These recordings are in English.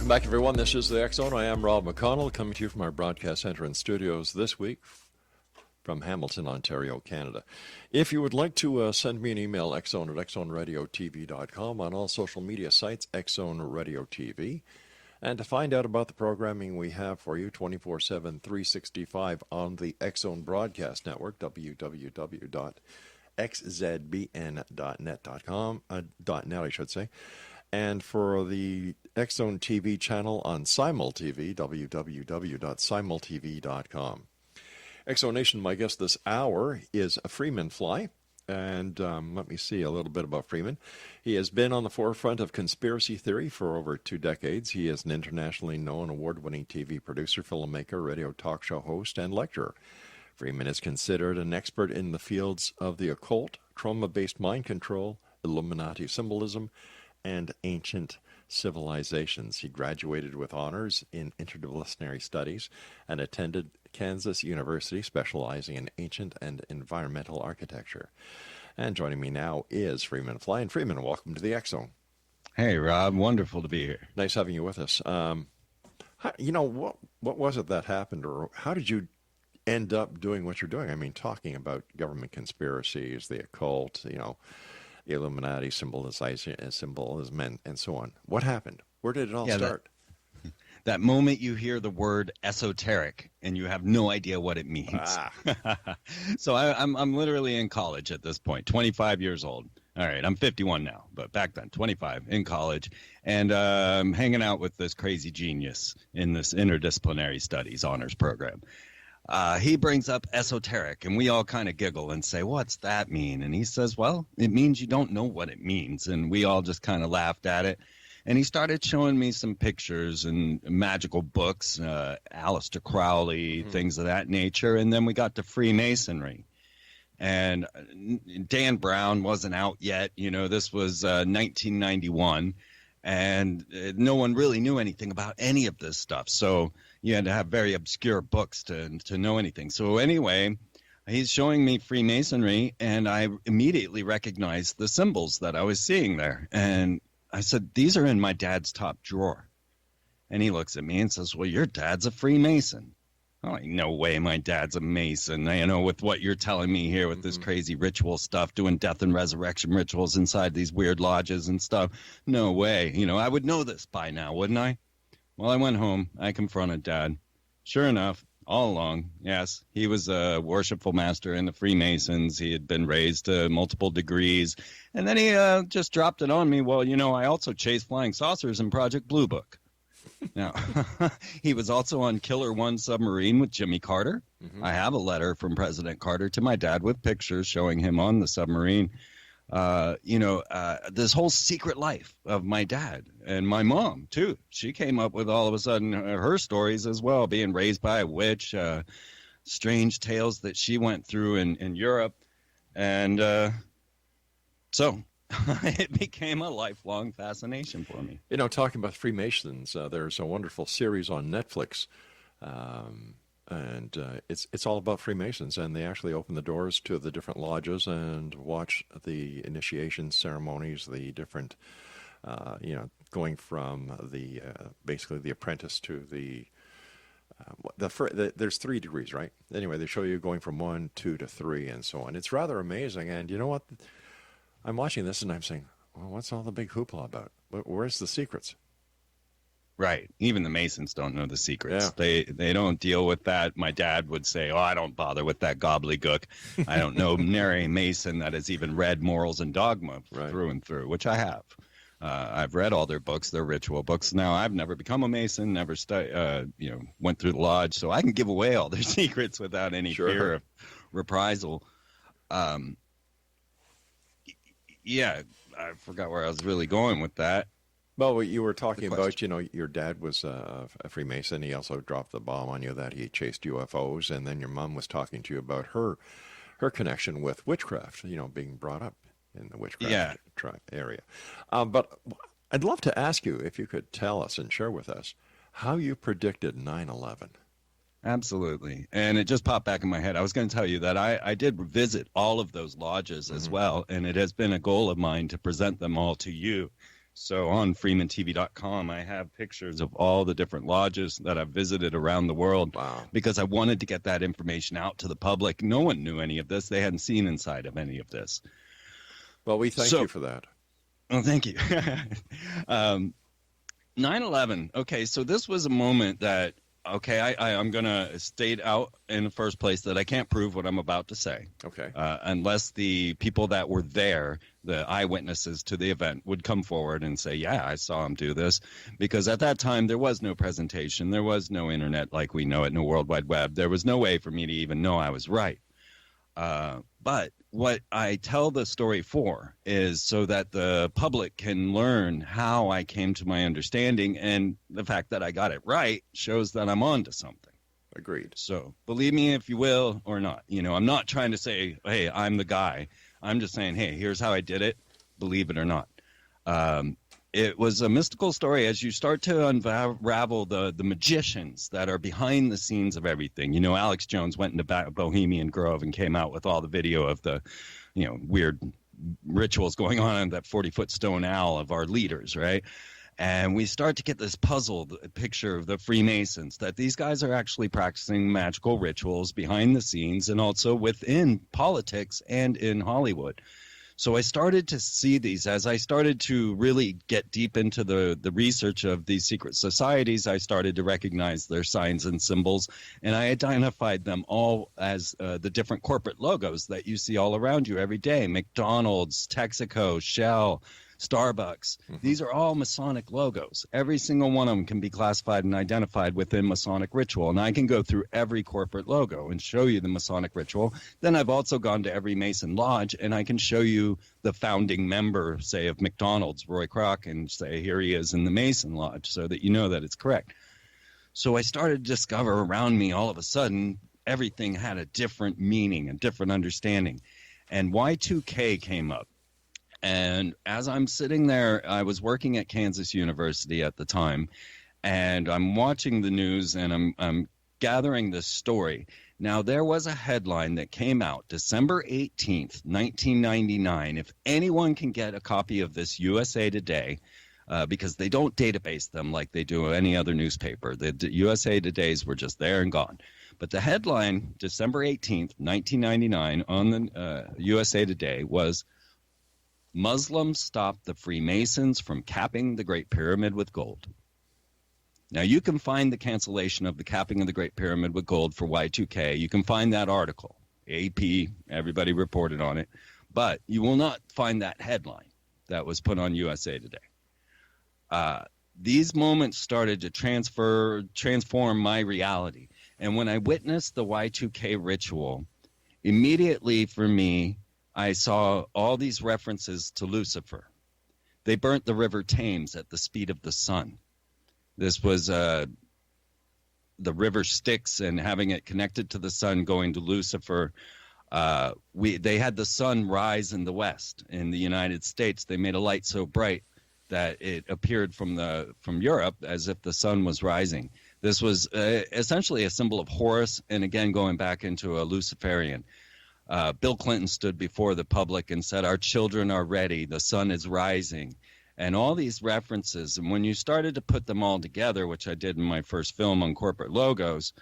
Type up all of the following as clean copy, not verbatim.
Welcome back, everyone. This is the X Zone. I am Rob McConnell, coming to you from our broadcast center and studios this week from Hamilton, Ontario, Canada. If you would like to send me an email, xzone at xzoneradiotv.com, on all social media sites, Xzone Radio TV. And to find out about the programming we have for you 24/7, 365 on the X Zone Broadcast Network, www.xzbn.net.com, .net, I should say. And for the X Zone TV channel on SimulTV, www.simultv.com. X Zone Nation, my guest this hour is a Freeman fly. And let me see a little bit about Freeman. He has been on the forefront of conspiracy theory for over 2 decades. He is an internationally known award-winning TV producer, filmmaker, radio talk show host, and lecturer. Freeman is considered an expert in the fields of the occult, trauma-based mind control, Illuminati symbolism, and ancient civilizations. He graduated with honors in Interdisciplinary Studies and attended Kansas University, specializing in ancient and environmental architecture. And joining me now is Freeman Fly. And Freeman, welcome to the X Zone. Hey, Rob. Wonderful to be here. Nice having you with us. What was it that happened, or how did you end up doing what you're doing? I mean, talking about government conspiracies, the occult, Illuminati symbolism, and so on. What happened? Where did it all start? That moment you hear the word esoteric and you have no idea what it means. So I'm literally in college at this point, 25 years old. All right, I'm 51 now, but back then, 25, in college, and hanging out with this crazy genius in this Interdisciplinary Studies honors program. He brings up esoteric, and we all kind of giggle and say, what's that mean? And he says, well, it means you don't know what it means. And we all just kind of laughed at it. And he started showing me some pictures and magical books, Aleister Crowley, things of that nature. And then we got to Freemasonry. And Dan Brown wasn't out yet. This was 1991. And no one really knew anything about any of this stuff. So you had to have very obscure books to know anything. So anyway, he's showing me Freemasonry, and I immediately recognized the symbols that I was seeing there. And I said, these are in my dad's top drawer. And he looks at me and says, well, your dad's a Freemason. I'm like, no way my dad's a Mason. With what you're telling me here with this crazy ritual stuff, doing death and resurrection rituals inside these weird lodges and stuff. No way. I would know this by now, wouldn't I? Well, I went home. I confronted Dad. Sure enough, all along, yes, he was a worshipful master in the Freemasons. He had been raised to multiple degrees. And then he just dropped it on me. Well, I also chased flying saucers in Project Blue Book. Now, he was also on Killer One submarine with Jimmy Carter. I have a letter from President Carter to my dad with pictures showing him on the submarine. This whole secret life of my dad and my mom, too. She came up with all of a sudden her stories as well, being raised by a witch, strange tales that she went through in Europe. And so it became a lifelong fascination for me. Talking about Freemasons, there's a wonderful series on Netflix. And it's all about Freemasons, and they actually open the doors to the different lodges and watch the initiation ceremonies, the different, going from the basically the apprentice to there's 3 degrees, right? Anyway, they show you going from 1, 2 to 3, and so on. It's rather amazing, and you know what? I'm watching this and I'm saying, well, what's all the big hoopla about? Where's the secrets? Right. Even the Masons don't know the secrets. Yeah. They don't deal with that. My dad would say, I don't bother with that gobbledygook. I don't know nary Mason that has even read Morals and Dogma through and through, which I have. I've read all their books, their ritual books. Now, I've never become a Mason, never went through the lodge, so I can give away all their secrets without any fear of reprisal. Yeah, I forgot where I was really going with that. Well, you were talking about, your dad was a Freemason. He also dropped the bomb on you that he chased UFOs, and then your mom was talking to you about her connection with witchcraft, being brought up in the witchcraft area. But I'd love to ask you if you could tell us and share with us how you predicted 9/11. Absolutely. And it just popped back in my head. I was going to tell you that I did visit all of those lodges as well, and it has been a goal of mine to present them all to you So on freemantv.com, I have pictures of all the different lodges that I've visited around the world. Wow. Because I wanted to get that information out to the public. No one knew any of this. They hadn't seen inside of any of this. Well, we thank you for that. Oh, thank you. 9/11. Okay, so this was a moment that, okay, I'm going to state out in the first place that I can't prove what I'm about to say. Okay. Unless the people that were there, the eyewitnesses to the event, would come forward and say, yeah, I saw him do this. Because at that time, there was no presentation. There was no internet like we know it, no World Wide Web. There was no way for me to even know I was right. But what I tell the story for is so that the public can learn how I came to my understanding, and the fact that I got it right shows that I'm on to something. Agreed. So believe me if you will or not. I'm not trying to say, hey, I'm the guy. I'm just saying, hey, here's how I did it. Believe it or not. It was a mystical story as you start to unravel the magicians that are behind the scenes of everything. Alex Jones went into Bohemian Grove and came out with all the video of the, weird rituals going on in that 40-foot stone owl of our leaders, right? And we start to get this puzzled picture of the Freemasons, that these guys are actually practicing magical rituals behind the scenes and also within politics and in Hollywood. So I started to see these as I started to really get deep into the research of these secret societies. I started to recognize their signs and symbols, and I identified them all as the different corporate logos that you see all around you every day. McDonald's, Texaco, Shell, Starbucks. Mm-hmm. These are all Masonic logos. Every single one of them can be classified and identified within Masonic ritual. And I can go through every corporate logo and show you the Masonic ritual. Then I've also gone to every Mason lodge, and I can show you the founding member, say, of McDonald's, Roy Kroc, and say, here he is in the Mason lodge, so that you know that it's correct. So I started to discover around me all of a sudden everything had a different meaning, a different understanding. And Y2K came up. And as I'm sitting there, I was working at Kansas University at the time, and I'm watching the news, and I'm gathering this story. Now, there was a headline that came out December 18th, 1999. If anyone can get a copy of this USA Today, because they don't database them like they do any other newspaper. The USA Todays were just there and gone. But the headline, December 18th, 1999, on the USA Today was, Muslims stopped the Freemasons from capping the Great Pyramid with gold. Now, you can find the cancellation of the capping of the Great Pyramid with gold for Y2K. You can find that article. AP, everybody reported on it. But you will not find that headline that was put on USA Today. These moments started to transform my reality. And when I witnessed the Y2K ritual, immediately for me, I saw all these references to Lucifer. They burnt the river Thames at the speed of the sun. This was the river Styx, and having it connected to the sun going to Lucifer. They had the sun rise in the west. In the United States, they made a light so bright that it appeared from Europe as if the sun was rising. This was essentially a symbol of Horus, and again going back into a Luciferian. Bill Clinton stood before the public and said, our children are ready, the sun is rising. And all these references, and when you started to put them all together, which I did in my first film on corporate logos,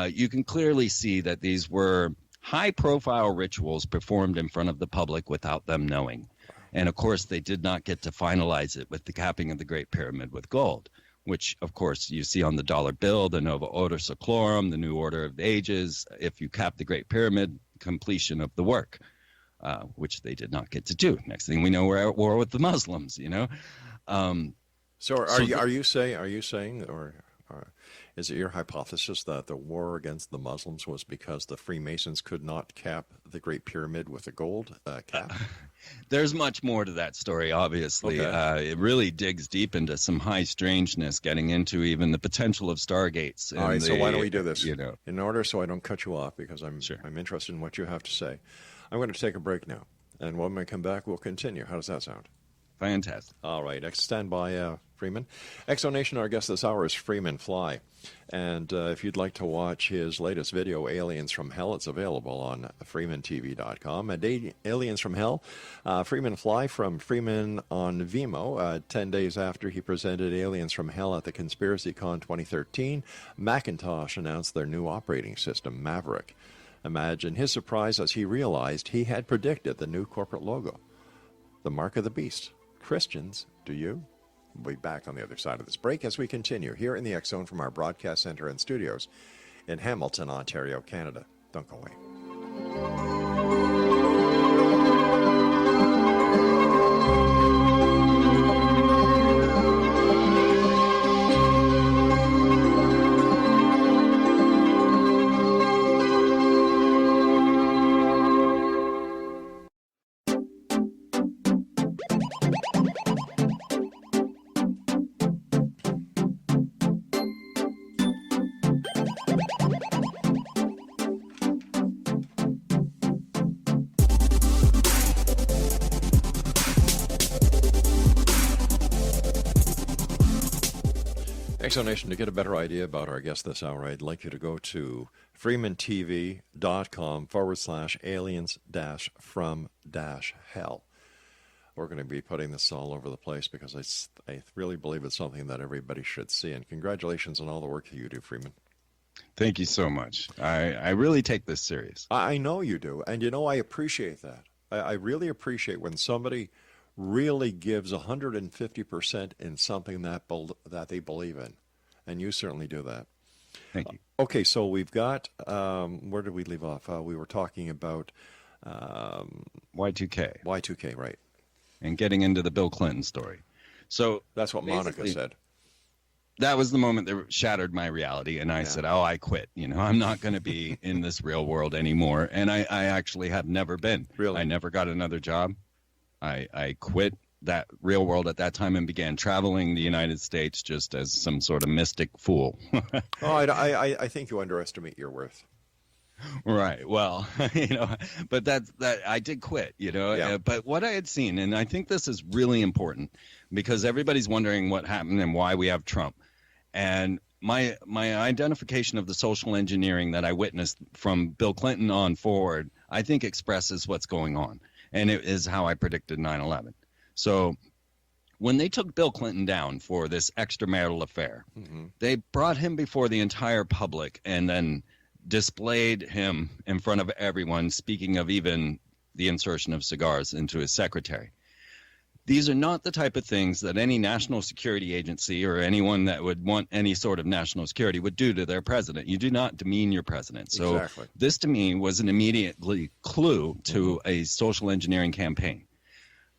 you can clearly see that these were high-profile rituals performed in front of the public without them knowing. And, of course, they did not get to finalize it with the capping of the Great Pyramid with gold, which, of course, you see on the dollar bill, the Nova Order Seclorum, the New Order of the Ages. If you cap the Great Pyramid, completion of the work, which they did not get to do. Next thing we know, we're at war with the Muslims. So are you saying, or is it your hypothesis that the war against the Muslims was because the Freemasons could not cap the Great Pyramid with a gold cap? There's much more to that story, obviously. Okay. It really digs deep into some high strangeness, getting into even the potential of stargates. All right, so why don't we do this? In order so I don't cut you off, because I'm interested in what you have to say. I'm going to take a break now, and when we come back, we'll continue. How does that sound? Fantastic. All right, stand by, Freeman. Exonation, our guest this hour is Freeman Fly. And if you'd like to watch his latest video, Aliens from Hell, it's available on freemantv.com. Aliens from Hell, Freeman Fly from Freeman on Vimeo. 10 days after he presented Aliens from Hell at the ConspiracyCon 2013, Macintosh announced their new operating system, Maverick. Imagine his surprise as he realized he had predicted the new corporate logo, the mark of the beast. Christians, do you? We'll be back on the other side of this break as we continue here in the X Zone from our broadcast center and studios in Hamilton, Ontario, Canada. Don't go away. Exonation, to get a better idea about our guest this hour, I'd like you to go to freemantv.com/aliens-from-hell. We're going to be putting this all over the place because I really believe it's something that everybody should see. And congratulations on all the work that you do, Freeman. Thank you so much. I really take this serious. I know you do. And, I appreciate that. I really appreciate when somebody really gives 150% in something that they believe in. And you certainly do that. Thank you. Okay, so we've got, where did we leave off? We were talking about Y2K. Y2K, right. And getting into the Bill Clinton story. So that's what Monica said. That was the moment that shattered my reality. And I said, I quit. I'm not going to be in this real world anymore. And I actually have never been. Really? I never got another job. I quit that real world at that time and began traveling the United States just as some sort of mystic fool. I think you underestimate your worth. Right. Well, but that I did quit, but what I had seen, and I think this is really important because everybody's wondering what happened and why we have Trump. And my identification of the social engineering that I witnessed from Bill Clinton on forward, I think expresses what's going on. And it is how I predicted 9/11. So when they took Bill Clinton down for this extramarital affair, they brought him before the entire public and then displayed him in front of everyone, speaking of even the insertion of cigars into his secretary. These are not the type of things that any national security agency or anyone that would want any sort of national security would do to their president. You do not demean your president. So exactly. This to me was an immediate clue to a social engineering campaign.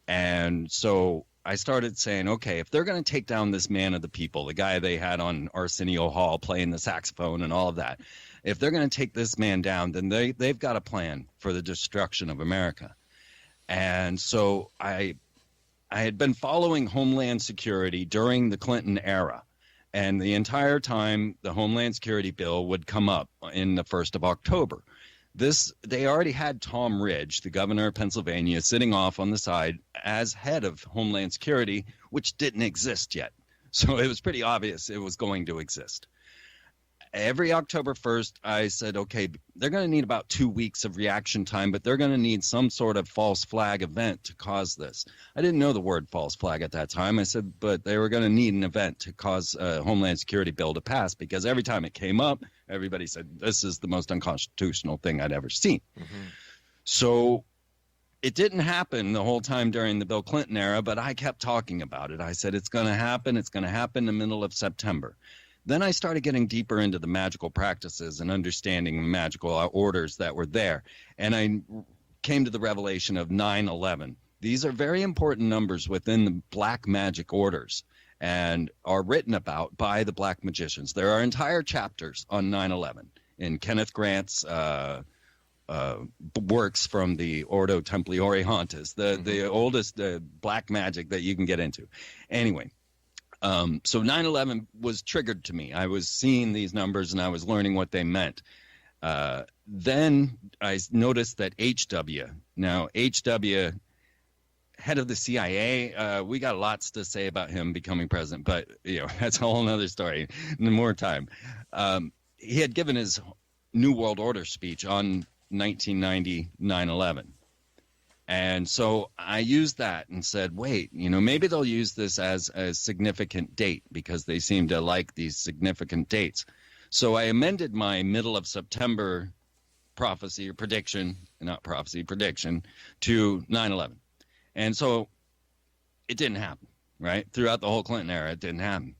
And so I started saying, okay, if they're going to take down this man of the people, the guy they had on Arsenio Hall playing the saxophone and all of that, if they're going to take this man down, then they've got a plan for the destruction of America. And so I had been following Homeland Security during the Clinton era. And the entire time, the Homeland Security bill would come up in the 1st of October. They already had Tom Ridge, the governor of Pennsylvania, sitting off on the side as head of Homeland Security, which didn't exist yet. So it was pretty obvious it was going to exist. Every October 1st, I said, okay, they're going to need about 2 weeks of reaction time, but they're going to need some sort of false flag event to cause this. I didn't know the word false flag at that time. I said, but they were going to need an event to cause a Homeland Security bill to pass because every time it came up, everybody said, this is the most unconstitutional thing I'd ever seen. So it didn't happen the whole time during the Bill Clinton era, but I kept talking about it. I said, it's going to happen. It's going to happen in the middle of September. Then I started getting deeper into the magical practices and understanding the magical orders that were there. And I came to the revelation of 9/11. These are very important numbers within the black magic orders and are written about by the black magicians. There are entire chapters on 9/11 in Kenneth Grant's works from the Ordo Templi Orientis, the oldest black magic that you can get into. Anyway. So 9/11 was triggered to me. I was seeing these numbers and I was learning what they meant. Then I noticed that HW, now HW head of the CIA. We got lots to say about him becoming president, but that's a whole nother story. More time. He had given his New World Order speech on 1990 9/11. And so I used that and said, wait, maybe they'll use this as a significant date because they seem to like these significant dates. So I amended my middle of September prophecy or prediction, not prophecy, prediction, to 9/11. And so it didn't happen, right? Throughout the whole Clinton era, it didn't happen.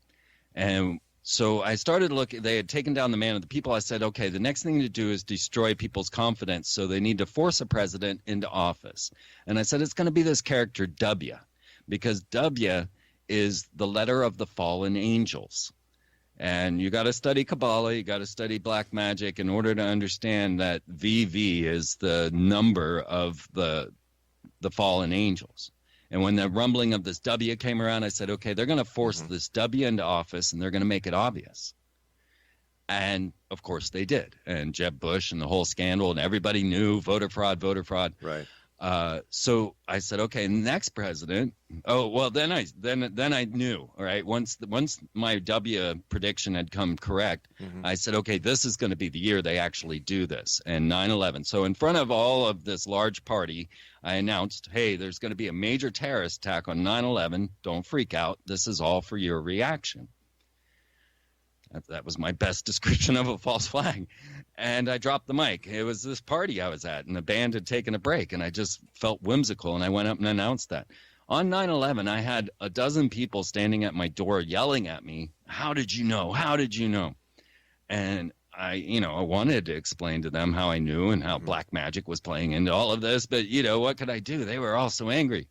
And so I started looking. They had taken down the man of the people. I said, okay, the next thing to do is destroy people's confidence. So they need to force a president into office. And I said, it's going to be this character W, because W is the letter of the fallen angels. And you got to study Kabbalah, you got to study black magic in order to understand that VV is the number of the fallen angels. And when the rumbling of this W came around, I said, okay, they're going to force this W into office, and they're going to make it obvious. And, of course, they did. And Jeb Bush and the whole scandal, and everybody knew voter fraud. Right. So I said, okay, next president. Oh, well, then I knew, all right, once my W prediction had come correct, I said, okay, this is going to be the year they actually do this, and 9/11. So in front of all of this large party, I announced, hey, there's going to be a major terrorist attack on 9/11. Don't freak out. This is all for your reaction. That was my best description of a false flag. And I dropped the mic. It was this party I was at, and the band had taken a break, and I just felt whimsical, and I went up and announced that. On 9/11, I had a dozen people standing at my door yelling at me, how did you know? How did you know? And I wanted to explain to them how I knew and how black magic was playing into all of this, but, what could I do? They were all so angry.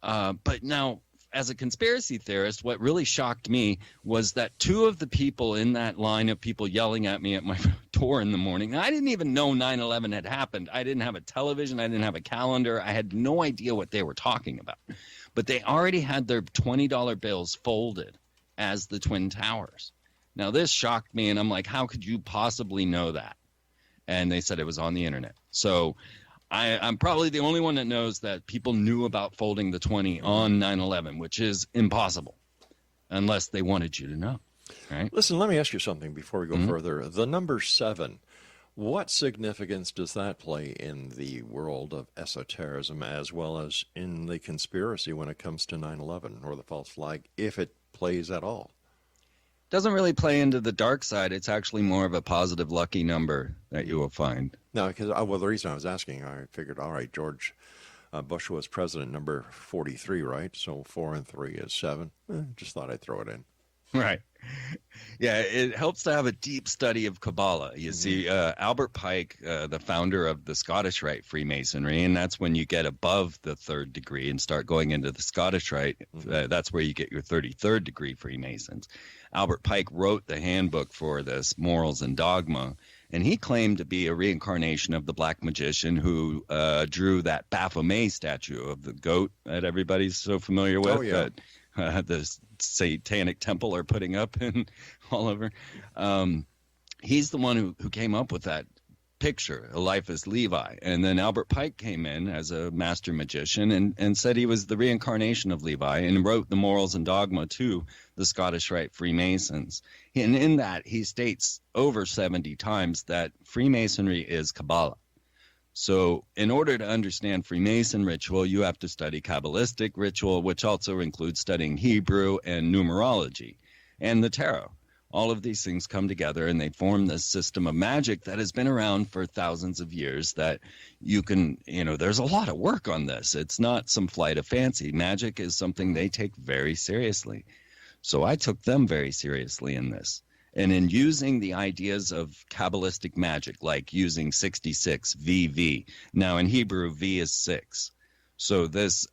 But now, as a conspiracy theorist, what really shocked me was that two of the people in that line of people yelling at me at my door in the morning, I didn't even know 9/11 had happened. I didn't have a television. I didn't have a calendar. I had no idea what they were talking about. But they already had their $20 bills folded as the Twin Towers. Now, this shocked me, and I'm like, how could you possibly know that? And they said it was on the internet. So I'm probably the only one that knows that people knew about folding the 20 on 9/11, which is impossible unless they wanted you to know. Right? Listen, let me ask you something before we go further. The number 7, what significance does that play in the world of esotericism as well as in the conspiracy when it comes to 9/11 or the false flag, if it plays at all? Doesn't really play into the dark side. It's actually more of a positive lucky number that you will find. No, because the reason I was asking, I figured, all right, George Bush was president number 43, right? So 4 and 3 is 7. Just thought I'd throw it in. Right. Yeah, it helps to have a deep study of Kabbalah. You see, Albert Pike, the founder of the Scottish Rite Freemasonry, and that's when you get above the 3rd degree and start going into the Scottish Rite. That's where you get your 33rd degree Freemasons. Albert Pike wrote the handbook for this, Morals and Dogma, and he claimed to be a reincarnation of the black magician who drew that Baphomet statue of the goat that everybody's so familiar with. Oh, yeah. The Satanic Temple are putting up and all over. He's the one who came up with that picture, A Life as Levi. And then Albert Pike came in as a master magician and said he was the reincarnation of Levi and wrote the Morals and Dogma to the Scottish Rite Freemasons. And in that, he states over 70 times that Freemasonry is Kabbalah. So in order to understand Freemason ritual, you have to study Kabbalistic ritual, which also includes studying Hebrew and numerology and the tarot. All of these things come together and they form this system of magic that has been around for thousands of years that you can, there's a lot of work on this. It's not some flight of fancy. Magic is something they take very seriously. So I took them very seriously in this. And in using the ideas of Kabbalistic magic, like using 66 VV. Now in Hebrew, V is 6. So this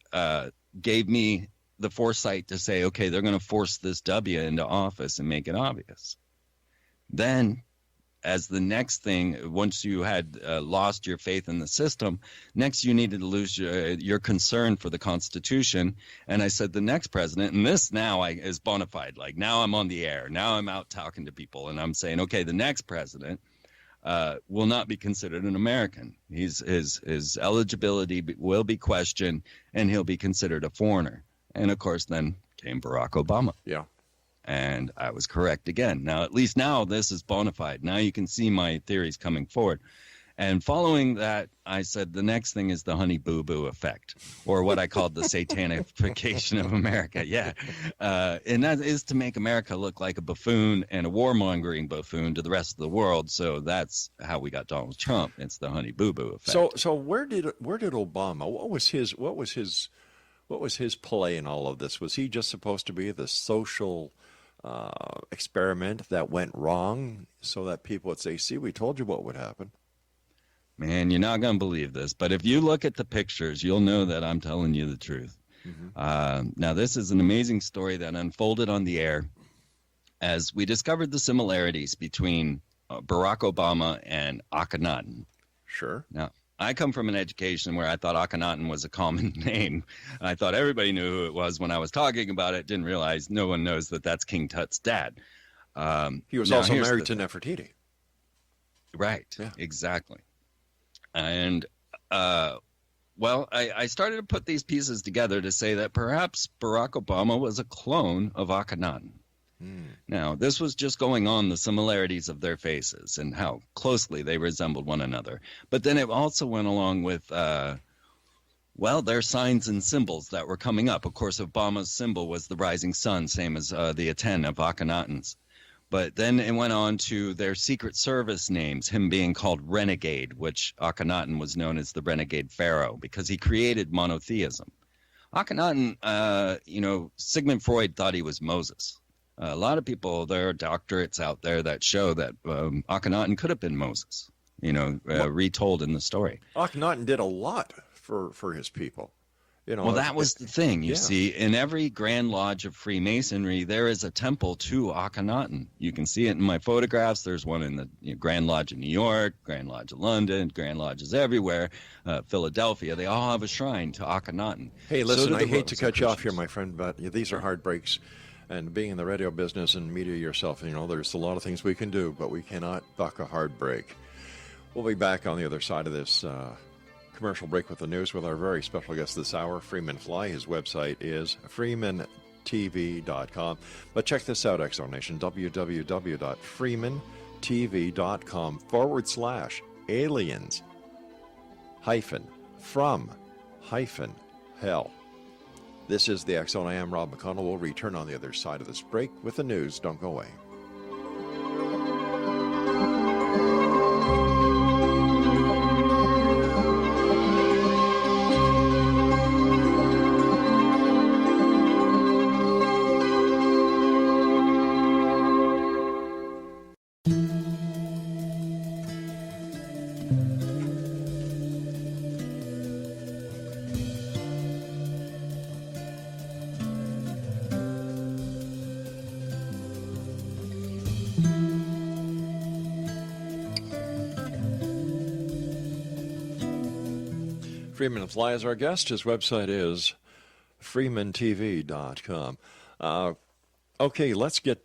gave me the foresight to say, okay, they're going to force this W into office and make it obvious. Then, as the next thing, once you had lost your faith in the system, next you needed to lose your concern for the Constitution. And I said the next president, and this now is bona fide, like now I'm on the air, now I'm out talking to people, and I'm saying, okay, the next president, will not be considered an American. His eligibility will be questioned, and he'll be considered a foreigner. And of course, then came Barack Obama. Yeah. And I was correct again. Now, at least now this is bona fide. Now you can see my theories coming forward. And following that, I said the next thing is the honey boo boo effect, or what I called the satanification of America. Yeah. And that is to make America look like a buffoon and a warmongering buffoon to the rest of the world. So that's how we got Donald Trump. It's the honey boo boo effect. So where did Obama, what was his play in all of this? Was he just supposed to be the social experiment that went wrong so that people would say, see, we told you what would happen? Man, you're not going to believe this, but if you look at the pictures, you'll know that I'm telling you the truth. Mm-hmm. Now, this is an amazing story that unfolded on the air as we discovered the similarities between Barack Obama and Akhenaten. Sure. Now, I come from an education where I thought Akhenaten was a common name. I thought everybody knew who it was when I was talking about it. Didn't realize no one knows that that's King Tut's dad. He was also married to Nefertiti. Right. Yeah. Exactly. And, well, I started to put these pieces together to say that perhaps Barack Obama was a clone of Akhenaten. Now, this was just going on the similarities of their faces and how closely they resembled one another. But then it also went along with, well, their signs and symbols that were coming up. Of course, Obama's symbol was the rising sun, same as the Aten of Akhenaten's. But then it went on to their Secret Service names, him being called Renegade, which Akhenaten was known as the Renegade Pharaoh because he created monotheism. Akhenaten, Sigmund Freud thought he was Moses. A lot of people, there are doctorates out there that show that Akhenaten could have been Moses, retold in the story. Akhenaten did a lot for his people. Well, that was the thing. You see, in every Grand Lodge of Freemasonry, there is a temple to Akhenaten. You can see it in my photographs. There's one in the Grand Lodge of New York, Grand Lodge of London, Grand Lodges everywhere, Philadelphia. They all have a shrine to Akhenaten. Hey, listen, I hate to cut you off here, my friend, but these are hard breaks. And being in the radio business and media yourself, there's a lot of things we can do, but we cannot buck a hard break. We'll be back on the other side of this commercial break with the news with our very special guest this hour, Freeman Fly. His website is freemantv.com. But check this out, Exo Nation, www.freemantv.com/aliens - hell. This is the Exxon. I am Rob McConnell. We'll return on the other side of this break with the news. Don't go away. Freeman Fly is our guest. His website is freemantv.com. Okay, let's get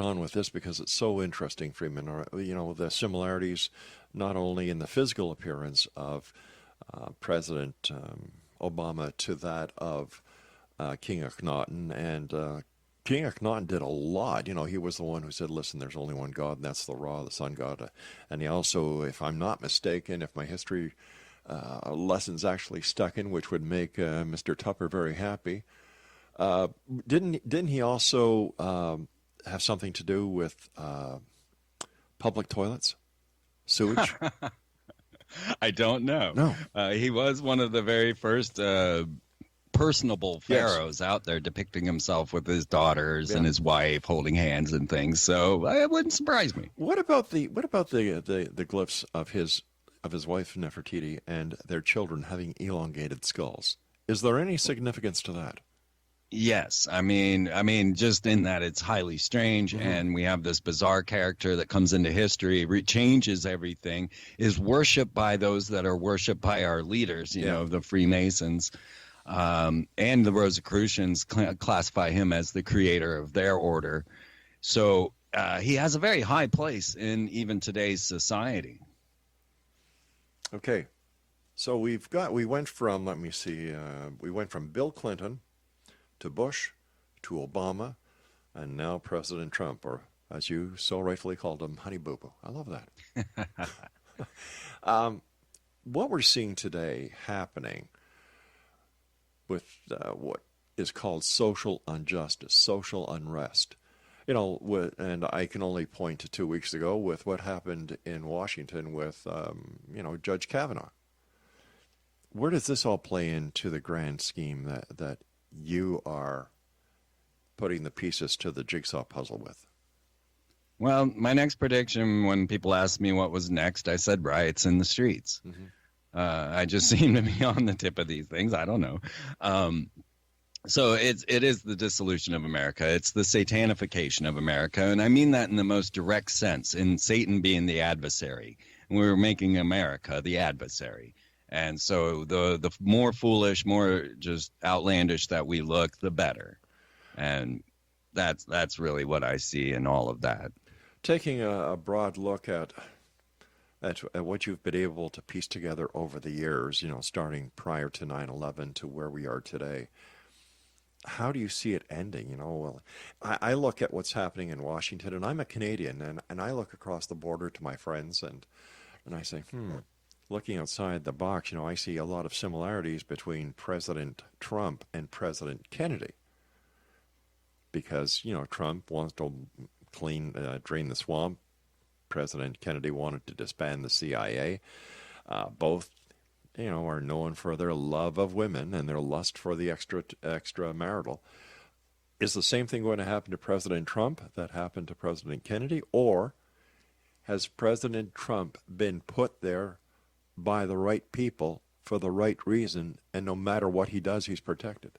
on with this because it's so interesting, Freeman. The similarities not only in the physical appearance of President Obama to that of King Akhenaten, and King Akhenaten did a lot. He was the one who said, listen, there's only one God, and that's the Ra, the sun god. And he also, if I'm not mistaken, if my history lessons actually stuck in, which would make Mr. Tupper very happy. Didn't he also have something to do with public toilets, sewage? I don't know. No, he was one of the very first personable pharaohs out there, depicting himself with his daughters and his wife holding hands and things. So it wouldn't surprise me. What about the glyphs of his wife Nefertiti and their children having elongated skulls? Is there any significance to that? Yes. I mean, just in that it's highly strange, and we have this bizarre character that comes into history, changes everything, is worshipped by those that are worshipped by our leaders, the Freemasons, and the Rosicrucians classify him as the creator of their order. So he has a very high place in even today's society. Okay. So we went from, let me see, we went from Bill Clinton to Bush to Obama and now President Trump, or as you so rightfully called him, Honey Boo Boo. I love that. What we're seeing today happening with what is called social injustice, social unrest. And I can only point to 2 weeks ago with what happened in Washington with, Judge Kavanaugh. Where does this all play into the grand scheme that you are putting the pieces to the jigsaw puzzle with? Well, my next prediction, when people asked me what was next, I said riots in the streets. Mm-hmm. I just seem to be on the tip of these things. I don't know. So it is the dissolution of America. It's the satanification of America. And I mean that in the most direct sense, in Satan being the adversary. And we're making America the adversary. And so the more foolish, more just outlandish that we look, the better. And that's really what I see in all of that. Taking a broad look at what you've been able to piece together over the years, starting prior to 9/11 to where we are today, how do you see it ending? Well, I look at what's happening in Washington, and I'm a Canadian, and I look across the border to my friends, and I say, looking outside the box, I see a lot of similarities between President Trump and President Kennedy. Because, Trump wants to drain the swamp. President Kennedy wanted to disband the CIA. Both, are known for their love of women and their lust for the extramarital. Is the same thing going to happen to President Trump that happened to President Kennedy? Or has President Trump been put there by the right people for the right reason, and no matter what he does, he's protected?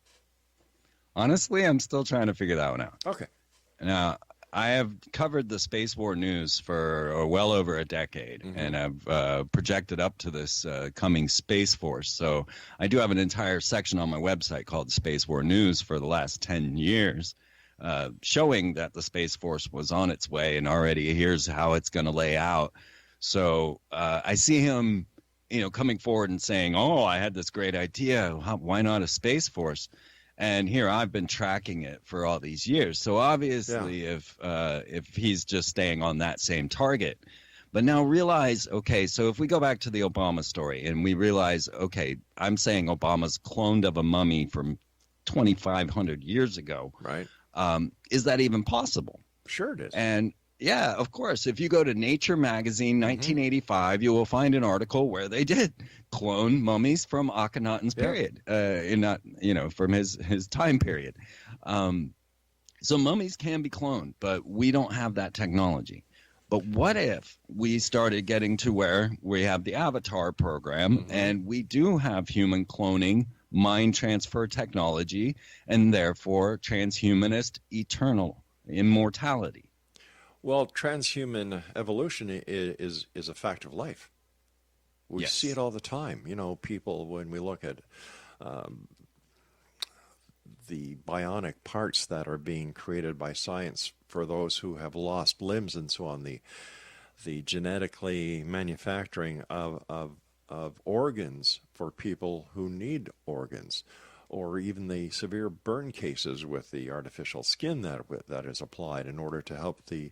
Honestly, I'm still trying to figure that one out. Okay. Now, I have covered the space war news for well over a decade, mm-hmm. and I've projected up to this coming Space Force. So I do have an entire section on my website called Space War News for the last 10 years, showing that the Space Force was on its way, and already here's how it's going to lay out. So I see him, coming forward and saying, I had this great idea. Why not a Space Force? And here I've been tracking it for all these years. So obviously, if he's just staying on that same target, but now realize, okay, so if we go back to the Obama story and we realize, okay, I'm saying Obama's cloned of a mummy from 2,500 years ago. Right. Is that even possible? Sure it is. And yeah, of course. If you go to Nature magazine, 1985, you will find an article where they did clone mummies from Akhenaten's period, from his time period. So mummies can be cloned, but we don't have that technology. But what if we started getting to where we have the Avatar program, mm-hmm. and we do have human cloning, mind transfer technology, and therefore transhumanist eternal immortality? Well, transhuman evolution is a fact of life. We see it all the time. People, when we look at the bionic parts that are being created by science for those who have lost limbs and so on, the genetically manufacturing of organs for people who need organs, or even the severe burn cases with the artificial skin that is applied in order to help the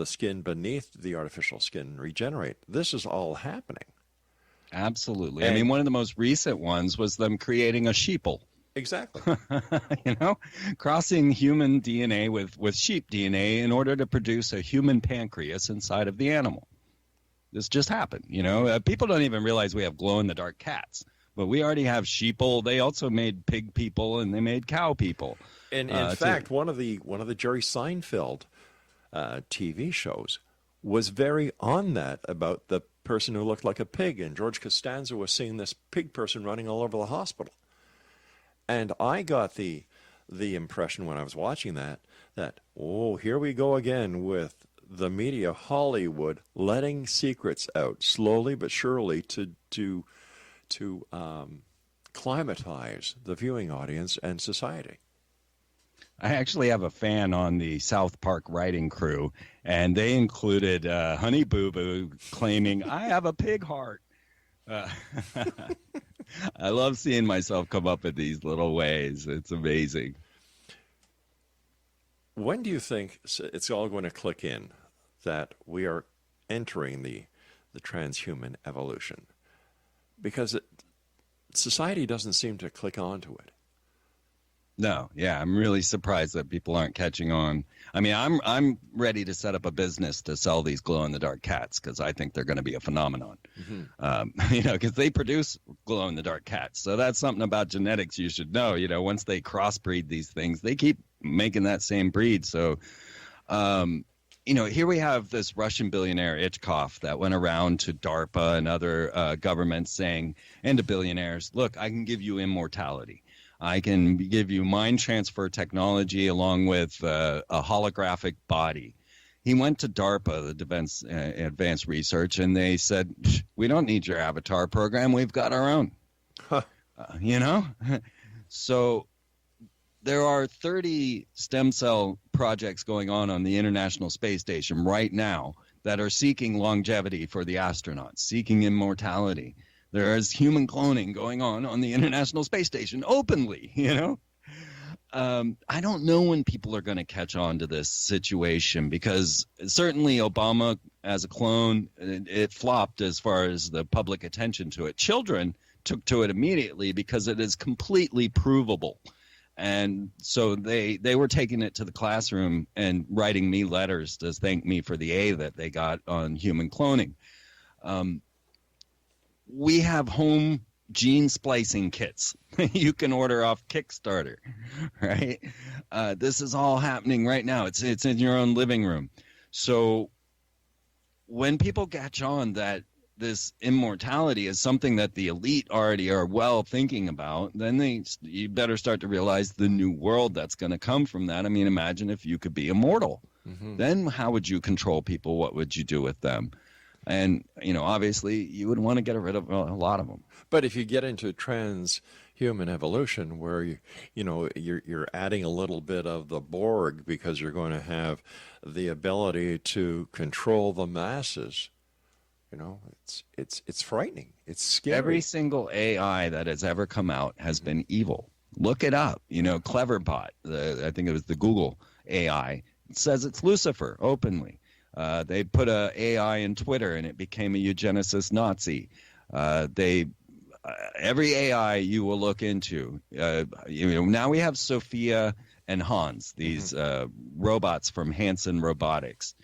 skin beneath the artificial skin regenerate. This is all happening. Absolutely. And, one of the most recent ones was them creating a sheeple. Exactly. Crossing human DNA with sheep DNA in order to produce a human pancreas inside of the animal. This just happened. People don't even realize we have glow-in-the-dark cats. But we already have sheeple. They also made pig people, and they made cow people. And in fact, one of the Jerry Seinfeld TV shows was very on that, about the person who looked like a pig, and George Costanza was seeing this pig person running all over the hospital. And I got the impression when I was watching that here we go again with the media, Hollywood, letting secrets out slowly but surely to climatize the viewing audience and society. I actually have a fan on the South Park writing crew, and they included Honey Boo Boo claiming, I have a pig heart. I love seeing myself come up in these little ways. It's amazing. When do you think it's all going to click in that we are entering the transhuman evolution? Because society doesn't seem to click onto it. No, yeah, I'm really surprised that people aren't catching on. I mean, I'm ready to set up a business to sell these glow-in-the-dark cats because I think they're going to be a phenomenon. Mm-hmm. Because they produce glow-in-the-dark cats. So that's something about genetics you should know. Once they crossbreed these things, they keep making that same breed. So, here we have this Russian billionaire Ichkov that went around to DARPA and other governments saying, and to billionaires, look, I can give you immortality. I can give you mind transfer technology along with a holographic body. He went to DARPA, the Defense Advanced Research, and they said, we don't need your avatar program. We've got our own. Huh. So there are 30 stem cell projects going on the International Space Station right now that are seeking longevity for the astronauts, seeking immortality. There is human cloning going on the International Space Station openly, I don't know when people are going to catch on to this situation because certainly Obama as a clone, it flopped as far as the public attention to it. Children took to it immediately because it is completely provable. And so they were taking it to the classroom and writing me letters to thank me for the A that they got on human cloning. We have home gene splicing kits you can order off Kickstarter, right? This is all happening right now. It's in your own living room. So when people catch on that this immortality is something that the elite already are well thinking about, then you better start to realize the new world that's going to come from that. I mean, imagine if you could be immortal. Mm-hmm. Then how would you control people? What would you do with them? And, obviously you would want to get rid of a lot of them. But if you get into transhuman evolution where you're adding a little bit of the Borg because you're going to have the ability to control the masses, it's frightening. It's scary. Every single AI that has ever come out has been evil. Look it up. Cleverbot, I think it was the Google AI, says it's Lucifer openly. They put a AI in Twitter and it became a eugenicist Nazi. Every AI you will look into, now we have Sophia and Hans, these robots from Hanson Robotics.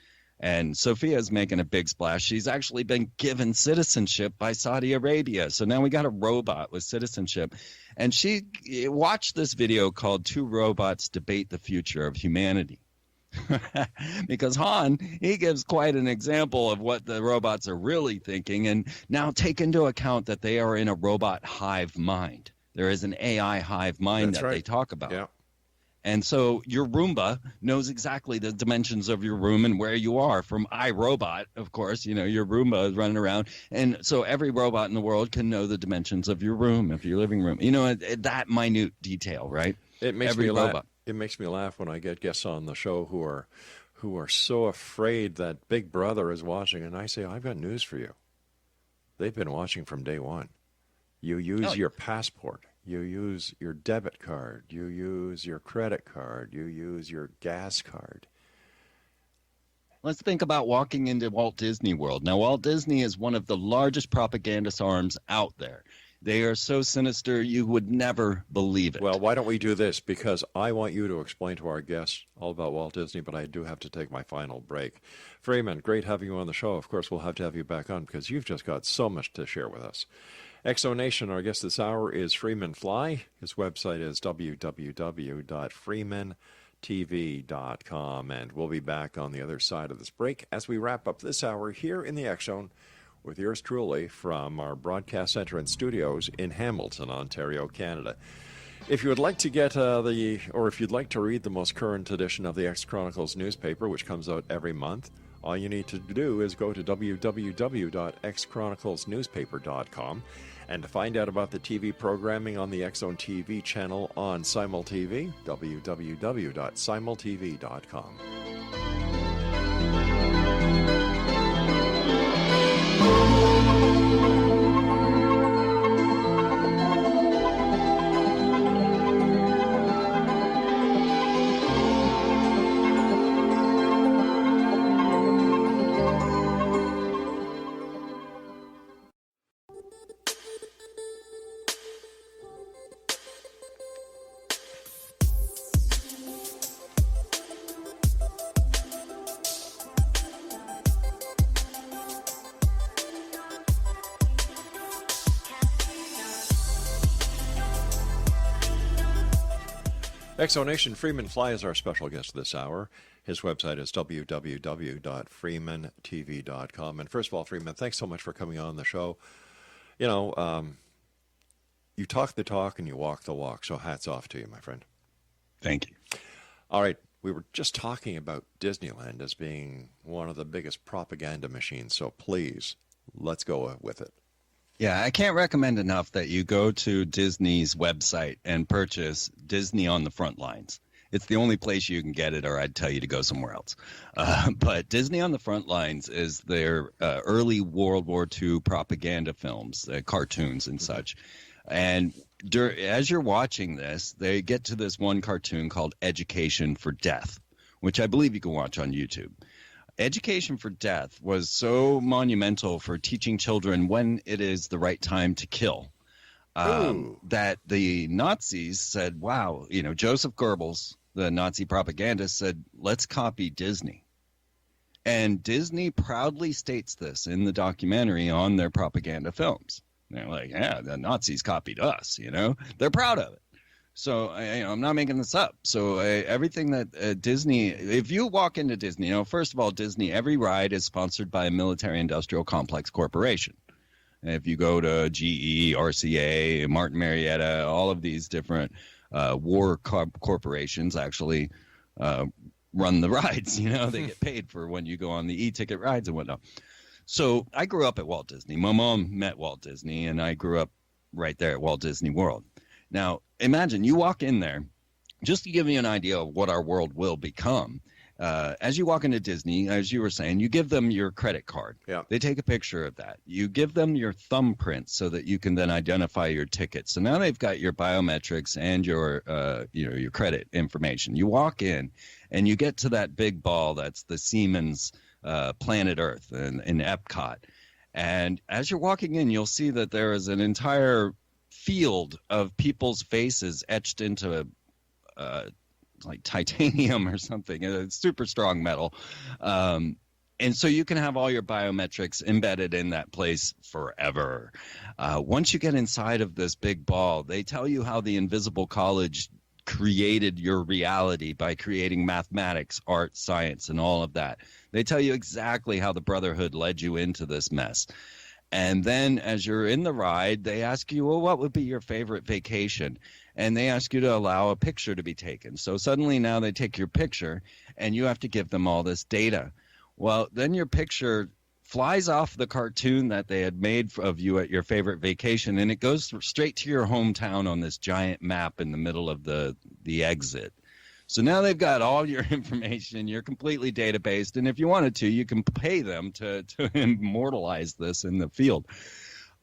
And Sophia is making a big splash. She's actually been given citizenship by Saudi Arabia. So now we got a robot with citizenship. And she watched this video called Two Robots Debate the Future of Humanity. Because Han, he gives quite an example of what the robots are really thinking. And now take into account that they are in a robot hive mind. There is an AI hive mind that they talk about. Yeah. And so your Roomba knows exactly the dimensions of your room and where you are. From iRobot, of course, your Roomba is running around. And so every robot in the world can know the dimensions of your room, of your living room. That minute detail, right? It makes me laugh. It makes me laugh when I get guests on the show who are so afraid that Big Brother is watching. And I say, I've got news for you. They've been watching from day one. You use your passport. You use your debit card. You use your credit card. You use your gas card. Let's think about walking into Walt Disney World. Now, Walt Disney is one of the largest propagandist arms out there. They are so sinister you would never believe it. Well, why don't we do this? Because I want you to explain to our guests all about Walt Disney, but I do have to take my final break. Freeman, great having you on the show. Of course, we'll have to have you back on because you've just got so much to share with us. Exonation, our guest this hour is Freeman Fly. His website is www.freemantv.com, and we'll be back on the other side of this break as we wrap up this hour here in the Exxon with yours truly from our broadcast center and studios in Hamilton, Ontario, Canada. If you would like to get if you'd like to read the most current edition of the X Chronicles newspaper, which comes out every month, All you need to do is go to www.xchroniclesnewspaper.com, and to find out about the TV programming on the X Zone TV channel on SimulTV, www.simultv.com. Exonation Freeman Fly is our special guest this hour. His website is www.freemantv.com. And first of all, Freeman, thanks so much for coming on the show. You know, you talk the talk and you walk the walk, so hats off to you, my friend. Thank you. All right, we were just talking about Disneyland as being one of the biggest propaganda machines, so please, let's go with it. Yeah, I can't recommend enough that you go to Disney's website and purchase Disney on the Front Lines. It's the only place you can get it, or I'd tell you to go somewhere else. But Disney on the Front Lines is their early World War II propaganda films, cartoons and such. And as you're watching this, they get to this one cartoon called Education for Death, which I believe you can watch on YouTube. Education for Death was so monumental for teaching children when it is the right time to kill, that the Nazis said, wow, you know, Joseph Goebbels, the Nazi propagandist, said, let's copy Disney. And Disney proudly states this in the documentary on their propaganda films. They're like, yeah, the Nazis copied us, you know. They're proud of it. So I'm not making this up. So everything that Disney, if you walk into Disney, you know, first of all, Disney, every ride is sponsored by a military-industrial complex corporation. If you go to GE, RCA, Martin Marietta, all of these different war corporations actually run the rides. You know, they get paid for when you go on the e-ticket rides and whatnot. So I grew up at Walt Disney. My mom met Walt Disney, and I grew up right there at Walt Disney World. Now, imagine you walk in there, just to give you an idea of what our world will become. As you walk into Disney, as you were saying, you give them your credit card. Yeah. They take a picture of that. You give them your thumbprint so that you can then identify your ticket. So now they've got your biometrics and your credit information. You walk in, and you get to that big ball that's the Siemens Planet Earth in Epcot. And as you're walking in, you'll see that there is an entire field of people's faces etched into like titanium or something. It's super strong metal. And so you can have all your biometrics embedded in that place forever. Once you get inside of this big ball, they tell you how the Invisible College created your reality by creating mathematics, art, science, and all of that. They tell you exactly how the Brotherhood led you into this mess. And then as you're in the ride, they ask you, well, what would be your favorite vacation? And they ask you to allow a picture to be taken. So suddenly now they take your picture, and you have to give them all this data. Well, then your picture flies off the cartoon that they had made of you at your favorite vacation, and it goes straight to your hometown on this giant map in the middle of the exit. So now they've got all your information. You're completely databased, and if you wanted to, you can pay them to immortalize this in the field.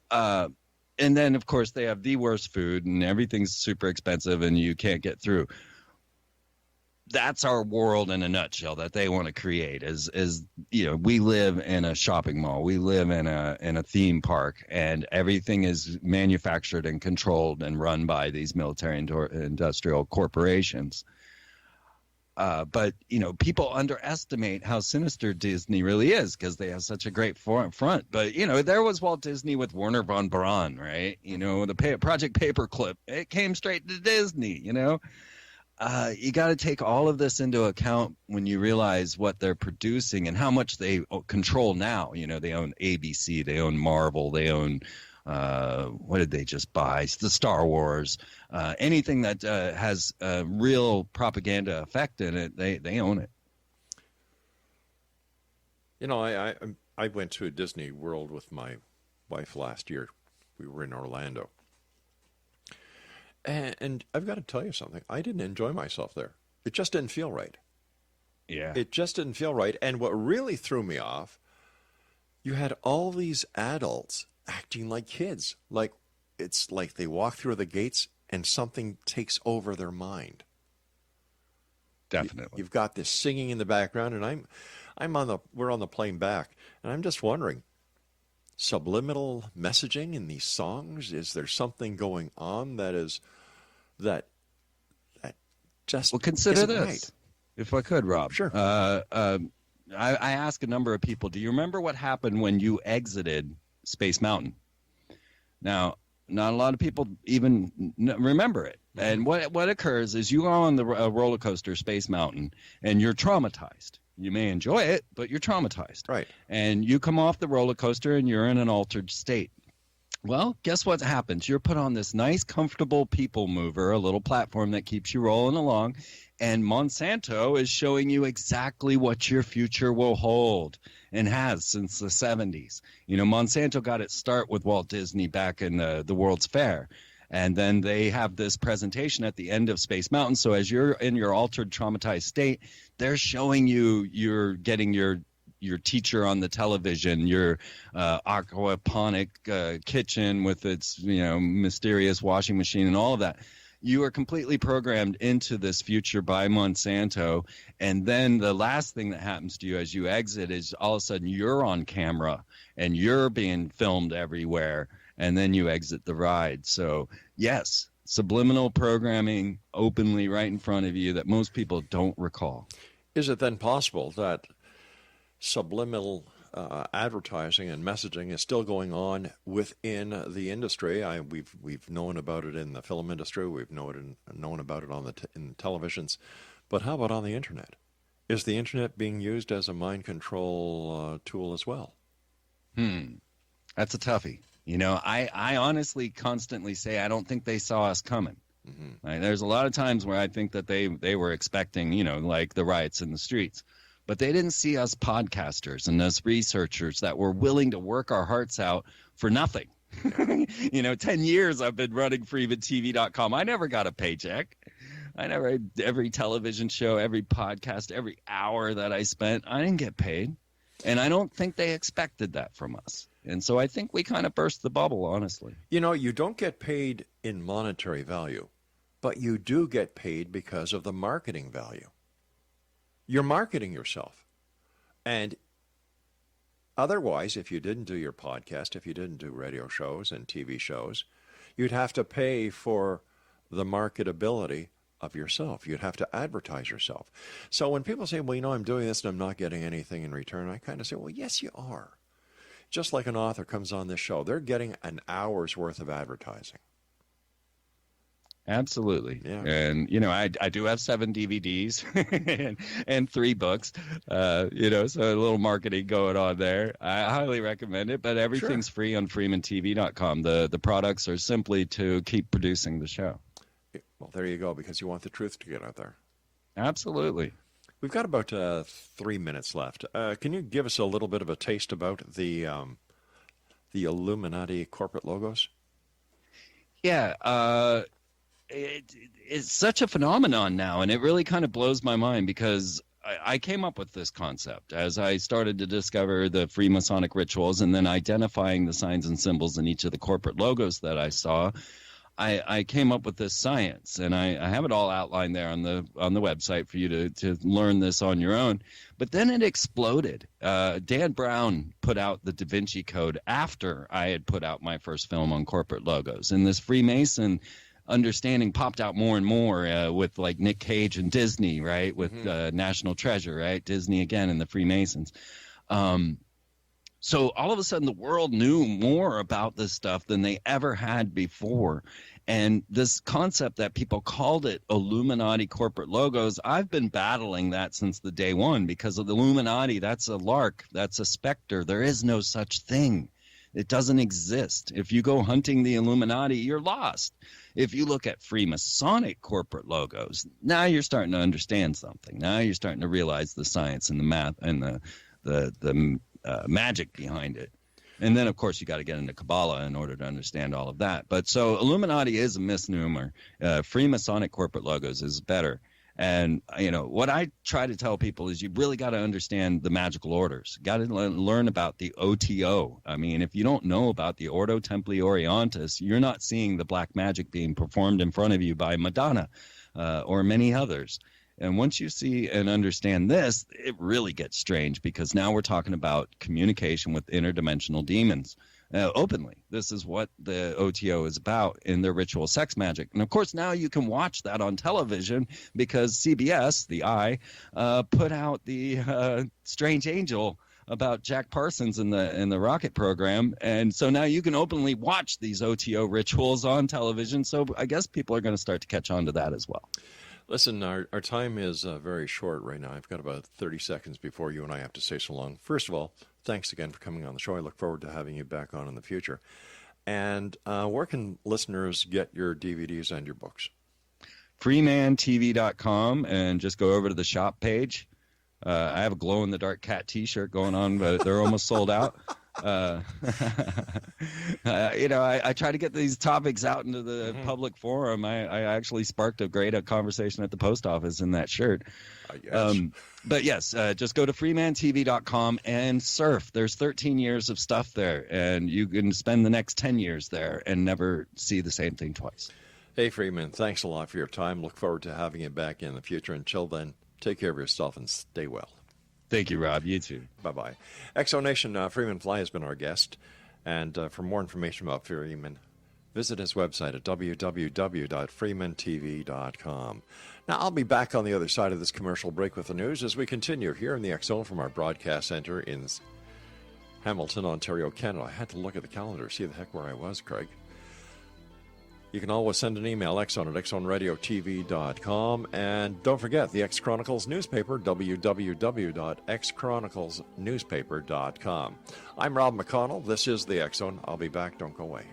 And then, of course, they have the worst food, and everything's super expensive, and you can't get through. That's our world in a nutshell that they want to create. Is you know, we live in a shopping mall, we live in a theme park, and everything is manufactured and controlled and run by these military industrial corporations. But, you know, people underestimate how sinister Disney really is because they have such a great front. But, you know, there was Walt Disney with Werner von Braun, right? You know, the Project Paperclip, it came straight to Disney, you know. You got to take all of this into account when you realize what they're producing and how much they control now. You know, they own ABC, they own Marvel, they own what did they just buy? The Star Wars. Anything that has a real propaganda effect in it, they own it. You know, I went to Disney World with my wife last year. We were in Orlando. And I've got to tell you something. I didn't enjoy myself there. It just didn't feel right. Yeah. It just didn't feel right. And what really threw me off, you had all these adults acting like kids. Like it's like they walk through the gates and something takes over their mind. Definitely. You've got this singing in the background, and we're on the plane back, and I'm just wondering, subliminal messaging in these songs? Is there something going on that just well, consider isn't this, right? If I could, Rob. Sure. I asked a number of people, do you remember what happened when you exited Space Mountain? Now, not a lot of people even remember it. And what occurs is you go on the roller coaster, Space Mountain, and you're traumatized. You may enjoy it, but you're traumatized. Right. And you come off the roller coaster and you're in an altered state. Well, guess what happens? You're put on this nice, comfortable people mover, a little platform that keeps you rolling along, and Monsanto is showing you exactly what your future will hold and has since the 70s. You know, Monsanto got its start with Walt Disney back in the World's Fair. And then they have this presentation at the end of Space Mountain. So as you're in your altered, traumatized state, they're showing you're getting your teacher on the television, your aquaponic kitchen with its mysterious washing machine and all of that. You are completely programmed into this future by Monsanto. And then the last thing that happens to you as you exit is all of a sudden you're on camera and you're being filmed everywhere. And then you exit the ride. So, yes, subliminal programming openly right in front of you that most people don't recall. Is it then possible that subliminal advertising and messaging is still going on within the industry? We've known about it in the film industry. We've known about it in televisions. But how about on the internet? Is the internet being used as a mind control tool as well? That's a toughie. You know, I honestly constantly say I don't think they saw us coming. Mm-hmm. Right? There's a lot of times where I think that they were expecting, like the riots in the streets. But they didn't see us podcasters and us researchers that were willing to work our hearts out for nothing. 10 years I've been running FreemanTV.com. I never got a paycheck. Every television show, every podcast, every hour that I spent, I didn't get paid. And I don't think they expected that from us. And so I think we kind of burst the bubble, honestly. You don't get paid in monetary value, but you do get paid because of the marketing value. You're marketing yourself. And otherwise, if you didn't do your podcast, if you didn't do radio shows and TV shows, you'd have to pay for the marketability of yourself. You'd have to advertise yourself. So when people say, well, I'm doing this and I'm not getting anything in return, I kind of say, well, yes, you are. Just like an author comes on this show, they're getting an hour's worth of advertising. Absolutely. Yeah. And, I do have 7 DVDs and 3 books, so a little marketing going on there. I highly recommend it, but everything's free on FreemanTV.com. The products are simply to keep producing the show. Well, there you go, because you want the truth to get out there. Absolutely. We've got about 3 minutes left. Can you give us a little bit of a taste about the Illuminati corporate logos? Yeah, it's such a phenomenon now, and it really kind of blows my mind because I came up with this concept as I started to discover the Freemasonic rituals and then identifying the signs and symbols in each of the corporate logos that I saw. I came up with this science, and I have it all outlined there on the website for you to learn this on your own. But then it exploded. Dan Brown put out the Da Vinci Code after I had put out my first film on corporate logos, and this Freemason understanding popped out more and more with like Nick Cage and Disney, right? With National Treasure, right? Disney again and the Freemasons. So all of a sudden the world knew more about this stuff than they ever had before. And this concept that people called it Illuminati corporate logos, I've been battling that since the day one because of the Illuminati. That's a lark. That's a specter. There is no such thing. It doesn't exist. If you go hunting the Illuminati, you're lost. If you look at Freemasonic corporate logos, now you're starting to understand something. Now you're starting to realize the science and the math and the the magic behind it. And then, of course, you got to get into Kabbalah in order to understand all of that. But so Illuminati is a misnomer. Freemasonic corporate logos is better. And, what I try to tell people is you really got to understand the magical orders. Got to learn about the OTO. I mean, if you don't know about the Ordo Templi Orientis, you're not seeing the black magic being performed in front of you by Madonna or many others. And once you see and understand this, it really gets strange, because now we're talking about communication with interdimensional demons openly. This is what the OTO is about in their ritual sex magic. And of course, now you can watch that on television because CBS, the Eye, put out the Strange Angel about Jack Parsons in the rocket program. And so now you can openly watch these OTO rituals on television. So I guess people are going to start to catch on to that as well. Listen, our time is very short right now. I've got about 30 seconds before you and I have to say so long. First of all, thanks again for coming on the show. I look forward to having you back on in the future. And where can listeners get your DVDs and your books? FreemanTV.com, and just go over to the shop page. I have a glow-in-the-dark cat T-shirt going on, but they're almost sold out. I try to get these topics out into the public forum. I actually sparked a great conversation at the post office in that shirt. Yes. But yes, just go to freemantv.com and surf. There's 13 years of stuff there, and you can spend the next 10 years there and never see the same thing twice. Hey, Freeman, thanks a lot for your time. Look forward to having you back in the future. Until then, take care of yourself and stay well. Thank you, Rob. You too. Bye-bye. Exonation, Freeman Fly has been our guest. And for more information about Freeman, visit his website at www.freemantv.com. Now, I'll be back on the other side of this commercial break with the news as we continue here in the X Zone from our broadcast center in Hamilton, Ontario, Canada. I had to look at the calendar, see the heck where I was, Craig. You can always send an email, xzone@xzoneradiotv.com. And don't forget the X Chronicles newspaper, www.xchroniclesnewspaper.com. I'm Rob McConnell. This is the X Zone. I'll be back. Don't go away.